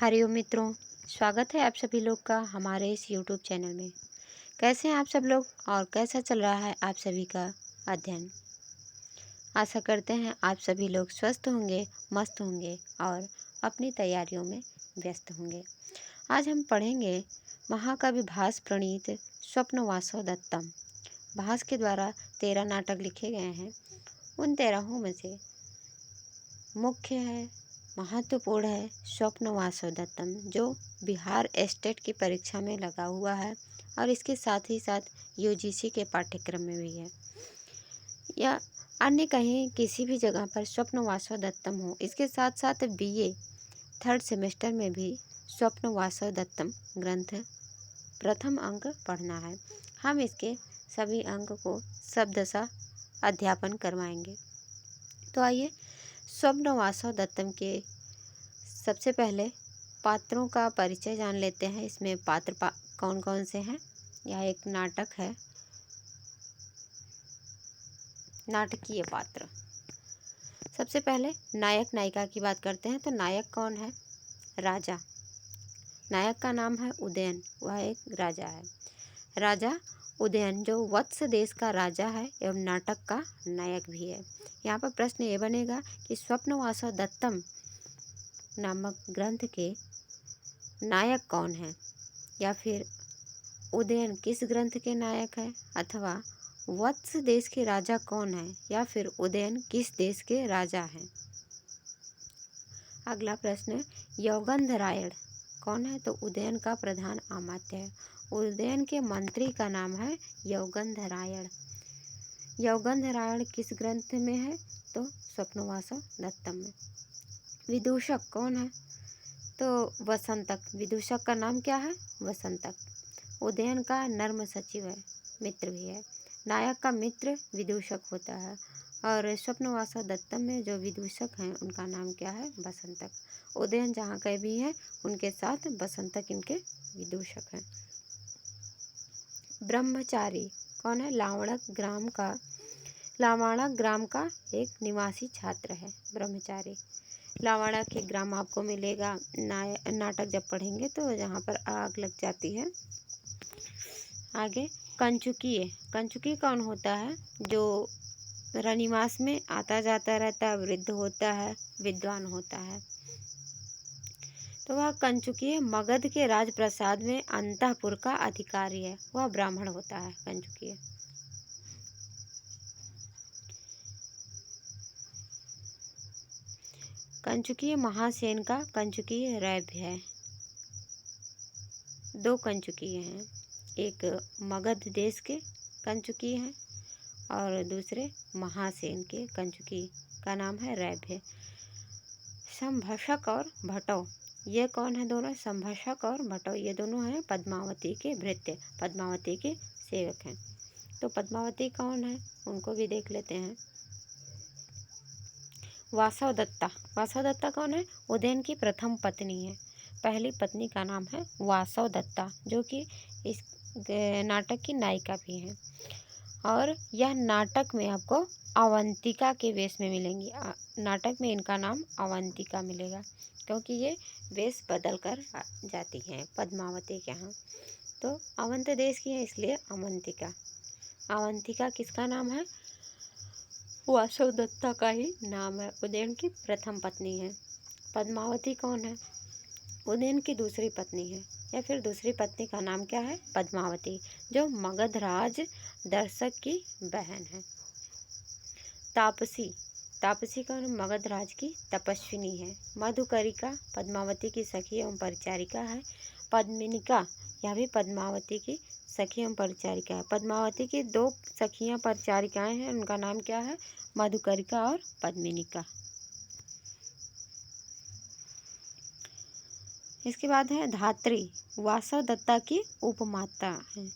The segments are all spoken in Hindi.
हरिओम मित्रों, स्वागत है आप सभी लोग का हमारे इस यूट्यूब चैनल में। कैसे हैं आप सब लोग और कैसा चल रहा है आप सभी का अध्ययन। आशा करते हैं आप सभी लोग स्वस्थ होंगे, मस्त होंगे और अपनी तैयारियों में व्यस्त होंगे। आज हम पढ़ेंगे महाकवि भास प्रणीत स्वप्नवासव दत्तम। भास के द्वारा 13 नाटक लिखे गए हैं। उन 13 में से मुख्य है, महत्वपूर्ण है स्वप्नवासव दत्तम, जो बिहार स्टेट की परीक्षा में लगा हुआ है और इसके साथ ही साथ यूजीसी के पाठ्यक्रम में भी है या अन्य कहीं किसी भी जगह पर स्वप्नवासव दत्तम हो। इसके साथ साथ बीए 3rd सेमेस्टर में भी स्वप्नवासव दत्तम ग्रंथ प्रथम अंक पढ़ना है। हम इसके सभी अंक को शब्दशः अध्यापन करवाएंगे। तो आइए स्वप्नवासव दत्तम के सबसे पहले पात्रों का परिचय जान लेते हैं। इसमें पात्र कौन कौन से हैं। यह एक नाटक है, नाटकीय पात्र। सबसे पहले नायक नायिका की बात करते हैं। तो नायक कौन है? राजा। नायक का नाम है उदयन, वह एक राजा है। राजा उदयन जो वत्स देश का राजा है एवं नाटक का नायक भी है। यहाँ पर प्रश्न ये बनेगा कि स्वप्नवासव दत्तम नामक ग्रंथ के नायक कौन है, या फिर उदयन किस ग्रंथ के नायक है, अथवा वत्स देश के राजा कौन है, या फिर उदयन किस देश के राजा हैं। अगला प्रश्न, यौगंधरायण कौन है? तो उदयन का प्रधान अमात्य है। उदयन के मंत्री का नाम है यौगंधरायण। यौगंधरायण किस ग्रंथ में है? तो स्वप्नवासव दत्तम में। विदूषक कौन है? तो वसंतक। विदूषक का नाम क्या है? वसंतक। उदयन का नर्म सचिव है, मित्र भी है। नायक का मित्र विदूषक होता है और स्वप्नवासव दत्तम में जो विदूषक हैं उनका नाम क्या है? वसंतक। उदयन जहाँ कहीं भी है उनके साथ वसंतक इनके विदूषक हैं। ब्रह्मचारी कौन है? लावाणक ग्राम का एक निवासी छात्र है ब्रह्मचारी। लावाड़ा के ग्राम आपको मिलेगा नाटक जब पढ़ेंगे तो जहाँ पर आग लग जाती है। आगे कंचुकीय। कंचुकी कौन होता है? जो रनिवास में आता जाता रहता है, वृद्ध होता है, विद्वान होता है। तो वह कंचुकीय मगध के राजप्रसाद में अंतःपुर का अधिकारी है, वह ब्राह्मण होता है कंचुकीय। कंचुकीय महासेन का कंचुकीय रैभ्य है। 2 कंचुकीय हैं, एक मगध देश के कंचुकीय हैं और दूसरे महासेन के कंचुकी का नाम है रैभ्य। संभशक और भट्टो, ये कौन है? दोनों संभशक और भट्टो ये दोनों हैं पद्मावती के भृत्य, पद्मावती के सेवक हैं। तो पद्मावती कौन है उनको भी देख लेते हैं। वासव दत्ता। वासव दत्ता कौन है? उदयन की प्रथम पत्नी है। पहली पत्नी का नाम है वासव दत्ता, जो कि इस नाटक की नायिका भी हैं। और यह नाटक में आपको अवंतिका के वेश में मिलेंगी। नाटक में इनका नाम अवंतिका मिलेगा क्योंकि ये वेश बदल कर जाती हैं पद्मावती के यहाँ। तो अवंत देश की है इसलिए अवंतिका। अवंतिका किसका नाम है? वासव दत्ता का ही नाम है। उदयन की प्रथम पत्नी है। पद्मावती कौन है? उदयन की दूसरी पत्नी है, या फिर दूसरी पत्नी का नाम क्या है? पद्मावती, जो मगधराज दर्शक की बहन है। तापसी। तापसी कौन? मगधराज की तपस्विनी है। मधुकरिका पद्मावती की सखी एवं परिचारिका है। पद्मिनिका, यह भी पद्मावती की सखी एवं परिचारिका है। पद्मावती की 2 सखियां परिचारिकाएं हैं, उनका नाम क्या है? मधुकरिका और पद्मिनिका। इसके बाद है धात्री। वासव दत्ता की उपमाता है।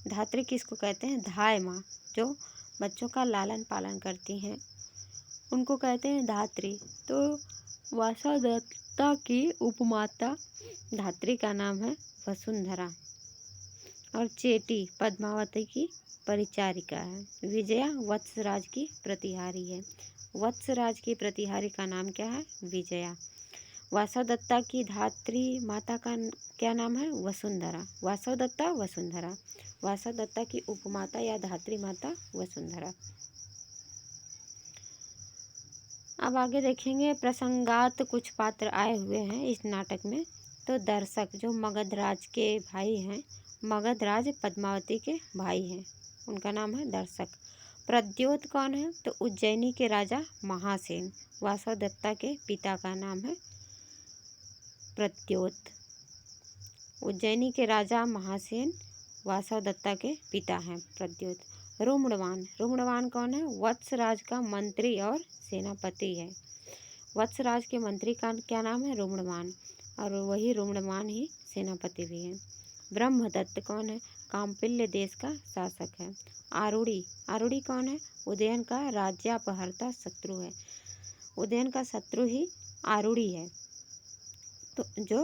धात्री किसको कहते हैं? धाय माँ, जो बच्चों का लालन पालन करती हैं उनको कहते हैं धात्री। तो वासव दत्ता की उपमाता धात्री का नाम है वसुंधरा। और चेटी पद्मावती की परिचारिका है। विजया वत्सराज की प्रतिहारी है। वत्सराज की प्रतिहारी का नाम क्या है? विजया। वासवदत्ता की धात्री माता का क्या नाम है? वसुंधरा। वासवदत्ता वसुंधरा। वासवदत्ता की उपमाता या धात्री माता वसुंधरा। अब आगे देखेंगे प्रसंगात कुछ पात्र आए हुए हैं इस नाटक में। तो दर्शक जो मगध राज के भाई हैं, मगध राज पद्मावती के भाई हैं, उनका नाम है दर्शक। प्रद्योत कौन है? तो उज्जैनी के राजा महासेन। वासवदत्ता के पिता का नाम है प्रद्योत। उज्जैनी के राजा महासेन वासवदत्ता के पिता हैं प्रद्योत। रुम्णवान। रुम्णवान कौन है? वत्सराज का मंत्री और सेनापति है। वत्सराज के मंत्री का क्या नाम है? रुम्णवान। और वही रुम्णवान ही सेनापति भी है। ब्रह्मदत्त कौन है? काम्पिल्य देश का शासक है। आरुणि। आरुणि कौन है? उदयन का राज्यापहर्ता शत्रु है। उदयन का शत्रु ही आरुणि है। तो जो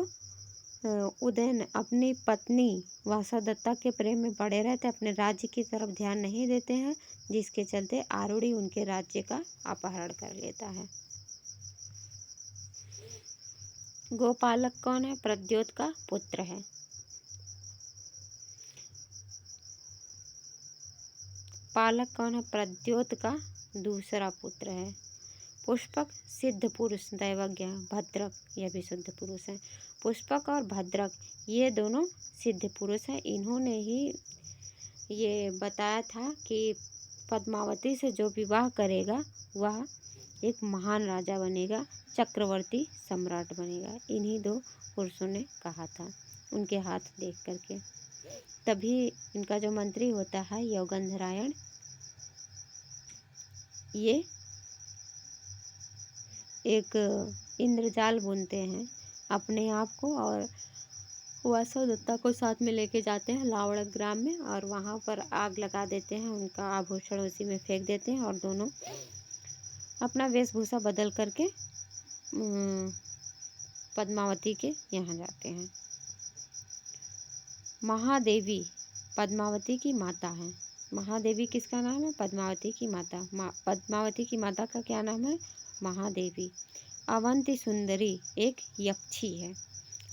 उदयन अपनी पत्नी वासवदत्ता के प्रेम में पड़े रहते, अपने राज्य की तरफ ध्यान नहीं देते हैं, जिसके चलते आरुणि उनके राज्य का अपहरण कर लेता है। गोपालक कौन है? प्रद्योत का पुत्र है। पालक कौन है? प्रद्योत का दूसरा पुत्र है। पुष्पक सिद्ध पुरुष दैवज्ञ। भद्रक यह भी सिद्ध पुरुष है। पुष्पक और भद्रक ये दोनों सिद्ध पुरुष हैं। इन्होंने ही ये बताया था कि पद्मावती से जो विवाह करेगा वह एक महान राजा बनेगा, चक्रवर्ती सम्राट बनेगा। इन्हीं दो पुरुषों ने कहा था उनके हाथ देख करके। तभी इनका जो मंत्री होता है योगंधरायण, ये एक इंद्रजाल बुनते हैं अपने आप को और वासवदत्ता को साथ में लेके जाते हैं लावड़क ग्राम में और वहाँ पर आग लगा देते हैं। उनका आभूषण उसी में फेंक देते हैं और दोनों अपना वेशभूषा बदल करके पद्मावती के यहाँ जाते हैं। महादेवी पद्मावती की माता है। महादेवी किसका नाम है? पद्मावती की माता। पद्मावती की माता का क्या नाम है? महादेवी। अवंती सुंदरी एक यक्षी है।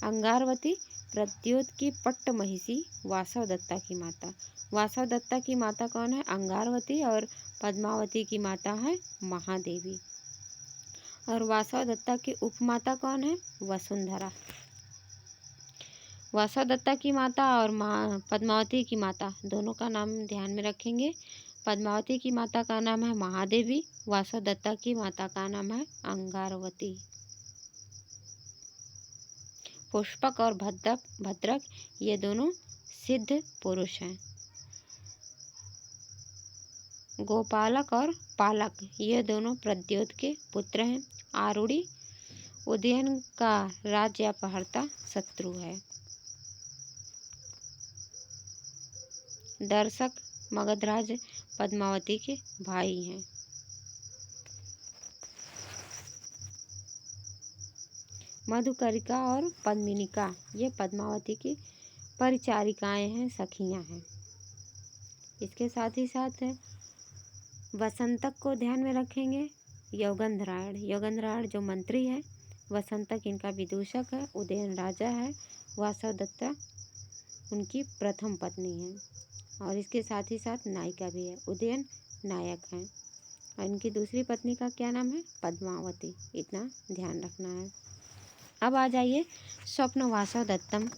अंगारवती प्रद्योत की पट्ट महिषी वासवदत्ता की माता। वासवदत्ता की माता कौन है? अंगारवती और पद्मावती की माता है महादेवी। और वासवदत्ता की उपमाता कौन है? वसुंधरा। वासवदत्ता की माता और पद्मावती की माता दोनों का नाम ध्यान में रखेंगे। पद्मावती की माता का नाम है महादेवी, वासवदत्ता की माता का नाम है अंगारवती। पुष्पक और भद्रक ये दोनों सिद्ध पुरुष हैं। गोपालक और पालक ये दोनों प्रद्योत के पुत्र हैं। आरुणि उदयन का राज्य अपहर्ता शत्रु है। दर्शक मगधराज पद्मावती के भाई हैं। मधुकरिका और पद्मिनिका ये पद्मावती की परिचारिकाएं हैं, सखियां हैं। इसके साथ ही साथ वसंतक को ध्यान में रखेंगे। योगंधरायण। योगंधरायण जो मंत्री है, वसंतक इनका विदूषक है, उदयन राजा है, वासवदत्ता उनकी प्रथम पत्नी है और इसके साथ ही साथ नायिका भी है। उदयन नायक हैं और इनकी दूसरी पत्नी का क्या नाम है? पद्मावती। इतना ध्यान रखना है। अब आ जाइए स्वप्न वासवदत्तम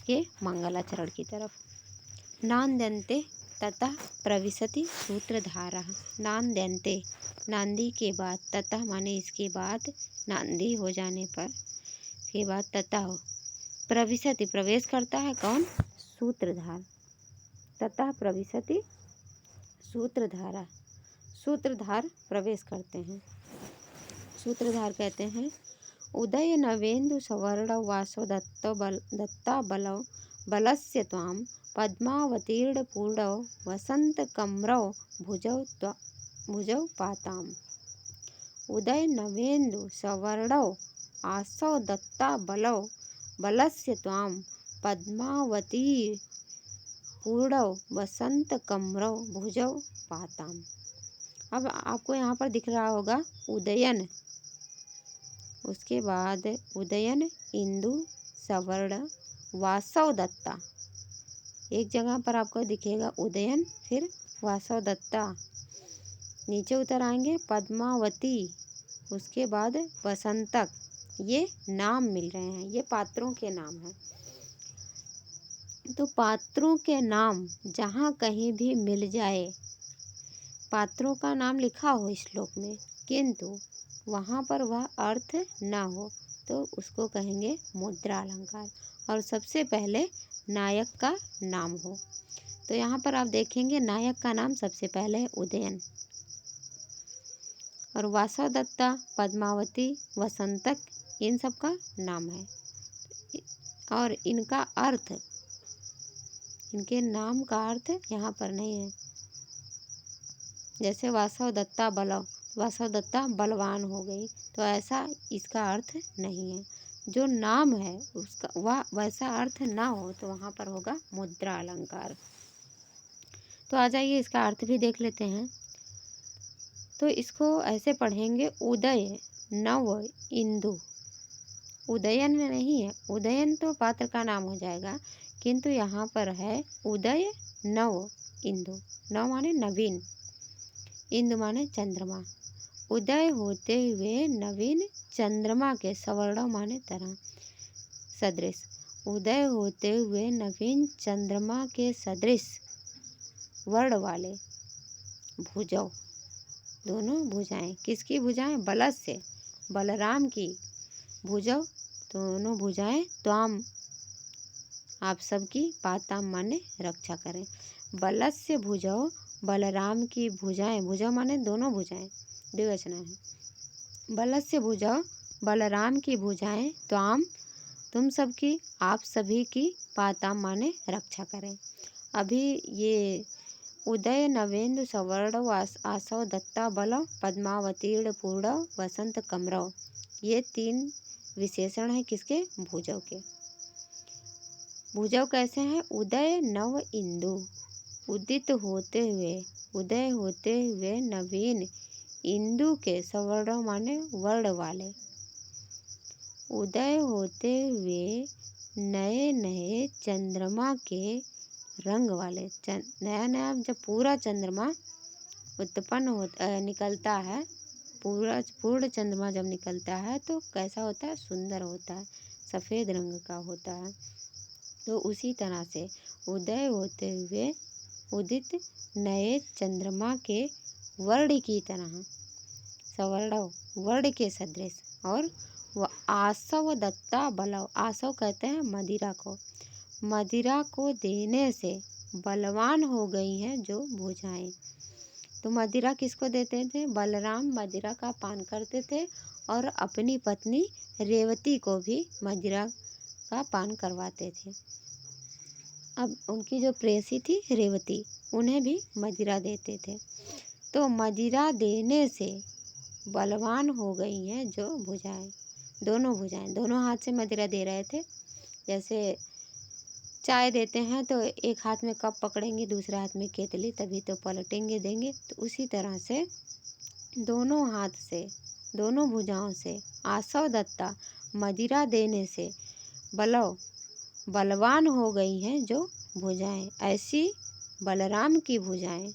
के मंगलाचरण की तरफ। नांद्यन्ते ततः प्रविशति सूत्रधारः। नांद्यन्ते नांदी के बाद, ततः माने इसके बाद, नांदी हो जाने पर, इसके बाद ततः प्रविशति प्रवेश करता है कौन? सूत्रधार। ततः प्रविशति सूत्रधारा। सूत्रधार प्रवेश करते हैं। सूत्रधार कहते हैं उदय नवेन्दु सवर्ण वासवदत्ता बलस्य त्वां पद्मावतीर्ण पूर्णौ वसंत कम्रौ भुजौ पाताम्। उदय नवेन्दु सवर्णौ आसवदत्ता बलस्य त्वां पद्मावती पूर्णौ वसंत कम्रौ भुजौ पाताम्। अब आपको यहाँ पर दिख रहा होगा उदयन उसके बाद उदयन, इंदु, सवर्ण, वासव दत्ता। एक जगह पर आपको दिखेगा उदयन, फिर वासव दत्ता। नीचे उतर आएंगे पद्मावती, उसके बाद वसंतक। ये नाम मिल रहे हैं, ये पात्रों के नाम हैं। तो पात्रों के नाम जहाँ कहीं भी मिल जाए, पात्रों का नाम लिखा हो श्लोक में किंतु वहाँ पर वह अर्थ ना हो, तो उसको कहेंगे मुद्रा अलंकार। और सबसे पहले नायक का नाम हो। तो यहाँ पर आप देखेंगे नायक का नाम सबसे पहले है उदयन, और वासव दत्ता, पद्मावती, वसंतक, इन सब का नाम है। और इनका अर्थ, इनके नाम का अर्थ यहाँ पर नहीं है। जैसे वासव दत्ता बलव, वासव दत्ता बलवान हो गई, तो ऐसा इसका अर्थ नहीं है। जो नाम है उसका वह वैसा अर्थ ना हो तो वहाँ पर होगा मुद्रा अलंकार। तो आ जाइए इसका अर्थ भी देख लेते हैं। तो इसको ऐसे पढ़ेंगे उदय नव इंदु। उदयन में नहीं है, उदयन तो पात्र का नाम हो जाएगा, किंतु यहाँ पर है उदय नव इंदु। नव माने नवीन, इंदु माने चंद्रमा। उदय होते हुए नवीन चंद्रमा के, सवर्ण माने तरह, सदृश। उदय होते हुए नवीन चंद्रमा के सदृश वर्ण वाले भुजौ, दोनों भुजाएं। किसकी भुजाएं? बलस्य, बलराम की भुजौ, दोनों भुजाएं त्वाम, आप सबकी पाताम माने रक्षा करें। बलस्य भुजौ, बलराम की भुजाएं, भुजौ माने दोनों भुजाएं, द्विवचन है। बलस्य भुजौ, बलराम की भुजाएं त्वाम, तुम सबकी, आप सभी की, पाताम माने रक्षा करें। अभी ये उदय नवेंदु सवर्ण आसव दत्ता बलव पद्मावतीर्ण पूर्ण वसंत कमरव, ये 3 विशेषण हैं किसके? भुजौ के। भुजौ कैसे हैं? उदय नव इंदु, उदित होते हुए, उदय होते हुए नवीन इंदु के, सवर्ण माने वर्ण वाले, उदय होते हुए नए नए चंद्रमा के रंग वाले। नया नया जब पूरा चंद्रमा उत्पन्न होता निकलता है, पूर्ण चंद्रमा जब निकलता है तो कैसा होता है? सुंदर होता है, सफ़ेद रंग का होता है। तो उसी तरह से उदय होते हुए उदित नए चंद्रमा के वर्ण की तरह, सवर्ण वर्ण के सदृश। और वह आसव दत्ता बलव, आसव कहते हैं मदिरा को, मदिरा को देने से बलवान हो गई हैं जो भुजाएं। तो मदिरा किसको देते थे? बलराम मदिरा का पान करते थे और अपनी पत्नी रेवती को भी मदिरा का पान करवाते थे। अब उनकी जो प्रेयसी थी रेवती, उन्हें भी मदिरा देते थे। तो मदिरा देने से बलवान हो गई हैं जो भुजाएं, दोनों भुजाएं, दोनों हाथ से मदिरा दे रहे थे। जैसे चाय देते हैं तो एक हाथ में कप पकड़ेंगे, दूसरे हाथ में केतली, तभी तो पलटेंगे देंगे। तो उसी तरह से दोनों हाथ से, दोनों भुजाओं से आसव दत्ता मदिरा देने से बलवान हो गई हैं जो भुजाएं। ऐसी बलराम की भुजाएं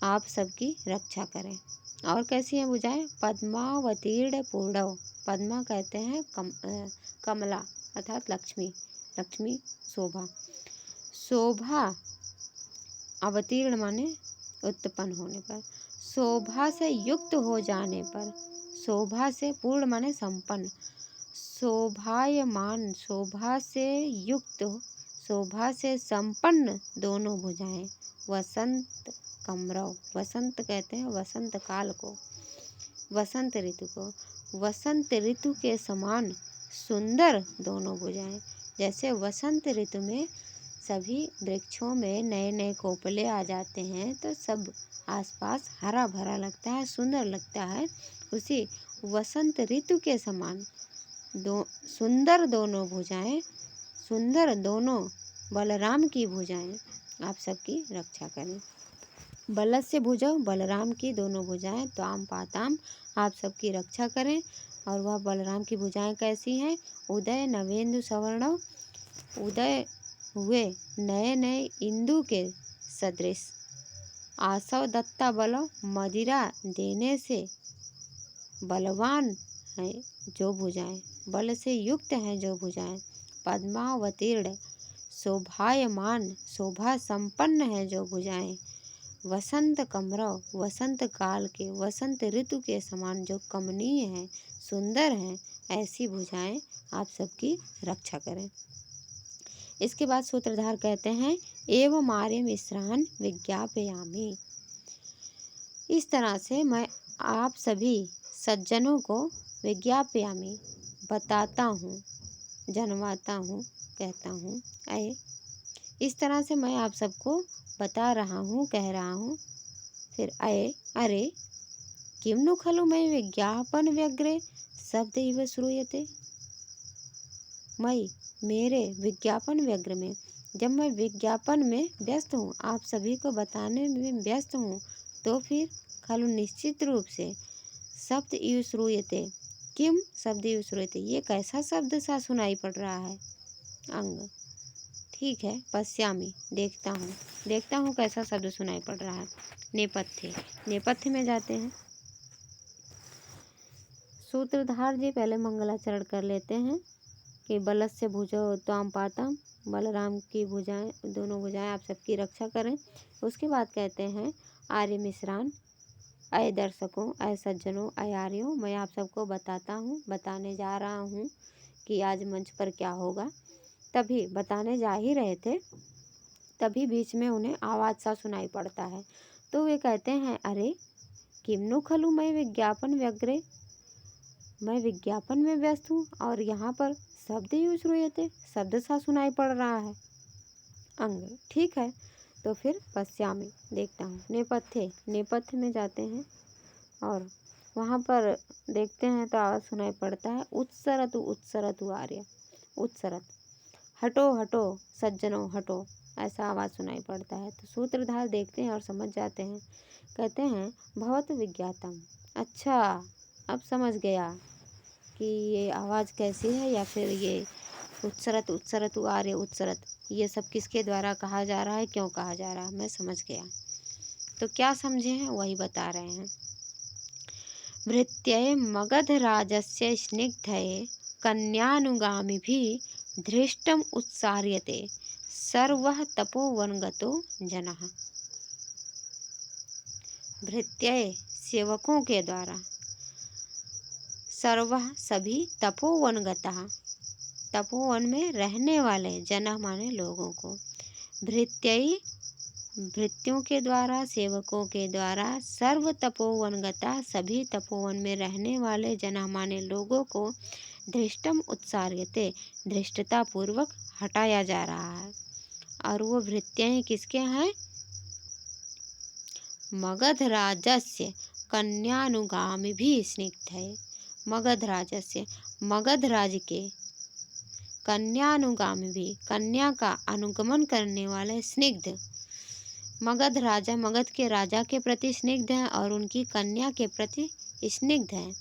आप सबकी रक्षा करें। और कैसी हैं भुजाएं? पद्मावतीर्ण पूर्णव, पद्मा कहते हैं कमला अर्थात लक्ष्मी, लक्ष्मी शोभा, शोभा अवतीर्ण माने उत्पन्न होने पर, शोभा से युक्त हो जाने पर, शोभा से पूर्ण माने संपन्न, शोभायमान शोभा से युक्त, शोभा से संपन्न दोनों भुजाएं। वसंत कमरव, वसंत कहते हैं वसंत काल को, वसंत ऋतु को, वसंत ऋतु के समान सुंदर दोनों भुजाएं। जैसे वसंत ऋतु में सभी वृक्षों में नए नए कोपले आ जाते हैं तो सब आसपास हरा भरा लगता है, सुंदर लगता है। उसी वसंत ऋतु के समान सुंदर दोनों भुजाएं, सुंदर दोनों बलराम की भुजाएं आप सबकी रक्षा करें। बलस्य भुजौ बलराम की दोनों भुजाएं, त्वाम पाताम आप सबकी रक्षा करें। और वह बलराम की भुजाएं कैसी हैं? उदय नवेंदु सवर्णव, उदय हुए नए नए इंदु के सदृश। आसव दत्ता बलो, मदिरा देने से बलवान हैं जो भुजाएं, बल से युक्त हैं जो भुजाएं। पद्मावतीर्ण, शोभायमान शोभा संपन्न है जो भुजाएं। वसंत कमरव, वसंत काल के वसंत ऋतु के समान जो कमनीय हैं, सुंदर हैं, ऐसी भुजाएं आप सबकी रक्षा करें। इसके बाद सूत्रधार कहते हैं एवं आर्य मिश्रान विज्ञापयामि। इस तरह से मैं आप सभी सज्जनों को विज्ञापयामि बताता हूँ, जनवाता हूँ, कहता हूँ। इस तरह से मैं आप सबको बता रहा हूँ, कह रहा हूँ। फिर अरे किम नु खलु मैं विज्ञापन व्यग्रे शब्द इव श्रूयते। मैं मेरे विज्ञापन व्यग्र में, जब मैं विज्ञापन में व्यस्त हूँ, आप सभी को बताने में व्यस्त हूँ, तो फिर खलु निश्चित रूप से शब्द इव श्रूयते, किम शब्द इव श्रूयते, ये कैसा शब्द सा सुनाई पड़ रहा है। अंग ठीक है, पश्यामी देखता हूँ कैसा शब्द सुनाई पड़ रहा है। नेपथ्य में जाते हैं। सूत्रधार जी पहले मंगलाचरण कर लेते हैं कि बलस्य भुजौ त्वाम पातम, बलराम की भुजाएं, दोनों भुजाएं आप सबकी रक्षा करें। उसके बाद कहते हैं आर्य मिश्रान, अय दर्शकों, अय सज्जनों, अय आर्यों, मैं आप सबको बताने जा रहा हूँ कि आज मंच पर क्या होगा। तभी बताने जा ही रहे थे, तभी बीच में उन्हें आवाज़ सा सुनाई पड़ता है। तो वे कहते हैं अरे किम्नु खलु मैं विज्ञापन व्यग्रे, मैं विज्ञापन में व्यस्त हूँ और यहाँ पर शब्द ही श्रूयते, शब्द सा सुनाई पड़ रहा है। अंग ठीक है, तो फिर पश्यामी देखता हूँ। नेपथ्य में जाते हैं और वहाँ पर देखते हैं तो आवाज़ सुनाई पड़ता है उत्सरतु आर्य, उत्सरत, हटो सज्जनों हटो, ऐसा आवाज़ सुनाई पड़ता है। तो सूत्रधार देखते हैं और समझ जाते हैं, कहते हैं भवत विज्ञातम। अच्छा, अब समझ गया कि ये आवाज़ कैसी है, या फिर ये उत्सरत आर्य, उत्सरत, ये सब किसके द्वारा कहा जा रहा है, क्यों कहा जा रहा है, मैं समझ गया। तो क्या समझे हैं वही बता रहे हैं। भृत्यै मगधराजस्य स्निग्धये कन्यानुगामिभिः धृष्टम् उत्सार्यते सर्वः तपोवनगतो जनः। भृत्यै सेवकों के द्वारा, सर्वः सभी, तपोवनगतः तपोवन में रहने वाले, जनः माने लोगों को, भृत्यै भृत्यों के द्वारा, सेवकों के द्वारा, सर्व तपोवनगता सभी तपोवन में रहने वाले, जनः माने लोगों को, धृष्टम उत्सार्यते धृष्टता पूर्वक हटाया जा रहा है। और वो भृत्याएं किसके हैं? मगधराजस्य कन्यानुगामी भी स्निग्ध है। मगधराजस्य, मगधराज के, कन्यानुगामी भी, कन्या का अनुगमन करने वाले, स्निग्ध, मगध राजा मगध के राजा के प्रति स्निग्ध हैं और उनकी कन्या के प्रति स्निग्ध हैं।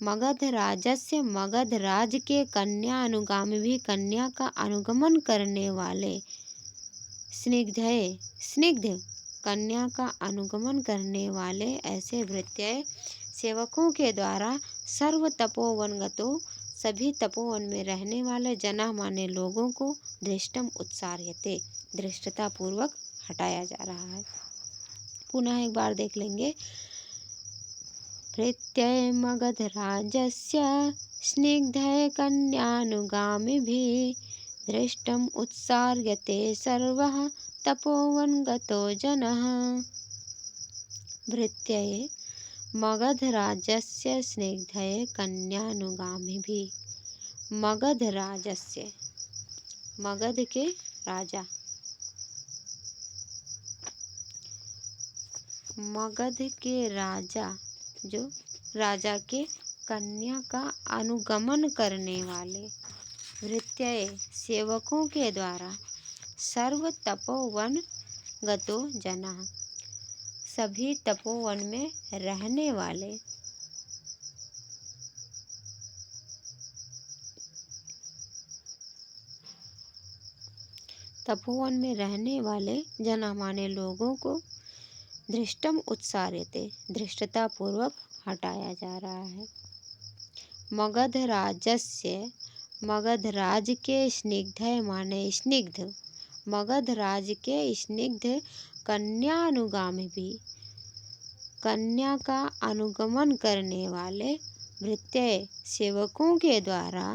मगध राजस्य, मगध राज के कन्या अनुगामी भी, कन्या का अनुगमन करने वाले, स्निग्ध है, स्निग्ध, कन्या का अनुगमन करने वाले ऐसे भृत्य सेवकों के द्वारा, सर्व तपोवनगतो सभी तपोवन में रहने वाले, जनः माने लोगों को, धृष्टम उत्सार्यते धृष्टता पूर्वक हटाया जा रहा है। पुनः एक बार देख लेंगे। भृत्यै मगधराजस्य स्निग्धै कन्यानुगामिभिः धृष्टम् उत्सार्यते सर्वः तपोवनगतो जनः। भृत्यै मगधराजस्य स्निग्धै कन्यानुगामिभिः, मगधराजस्य, मगध के राजा, मगध के राजा, जो राजा के कन्या का अनुगमन करने वाले, भृत्य सेवकों के द्वारा, सर्व तपोवन गतो जना सभी तपोवन में रहने वाले जनसामान्य लोगों को धृष्टम उत्सार्यते धृष्टता पूर्वक हटाया जा रहा है। मगध राज के स्निग्ध माने स्निग्ध, मगध राज के स्निग्ध कन्यानुगामी भी, कन्या का अनुगमन करने वाले भृत्य सेवकों के द्वारा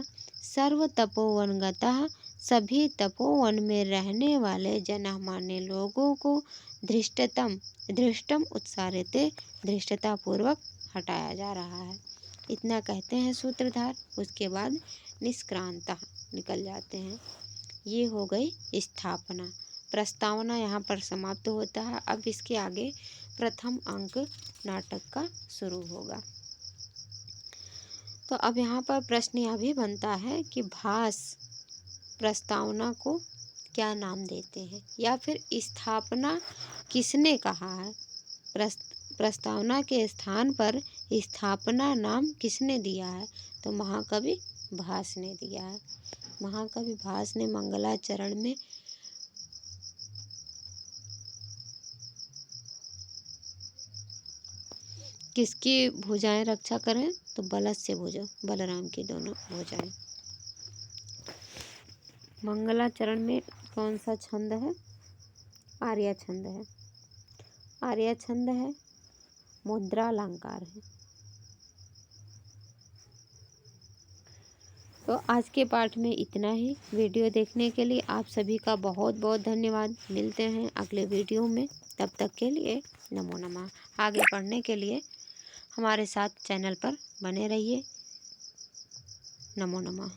सर्व तपोवनगतः सभी तपोवन में रहने वाले जनसामान्य लोगों को धृष्टम उत्सार्यते धृष्टता पूर्वक हटाया जा रहा है। इतना कहते हैं सूत्रधार, उसके बाद निष्क्रांतः निकल जाते हैं। ये हो गई स्थापना। प्रस्तावना यहाँ पर समाप्त होता है। अब इसके आगे प्रथम अंक नाटक का शुरू होगा। तो अब यहाँ पर प्रश्न यह भी बनता है कि भास प्रस्तावना को क्या नाम देते हैं, या फिर स्थापना किसने कहा है। प्रस्तावना के स्थान पर स्थापना नाम किसने दिया है, तो महाकवि भास ने दिया है। महाकवि भास ने मंगलाचरण में किसकी भुजाएं रक्षा करें, तो बलद से भुजा, बलराम की दोनों भुजाएं। मंगलाचरण में कौन सा छंद है, आर्या छंद है। आर्या छंद है, मुद्रालंकार है। तो आज के पाठ में इतना ही। वीडियो देखने के लिए आप सभी का बहुत बहुत धन्यवाद। मिलते हैं अगले वीडियो में, तब तक के लिए नमो नमः। आगे पढ़ने के लिए हमारे साथ चैनल पर बने रहिए। नमो नमः।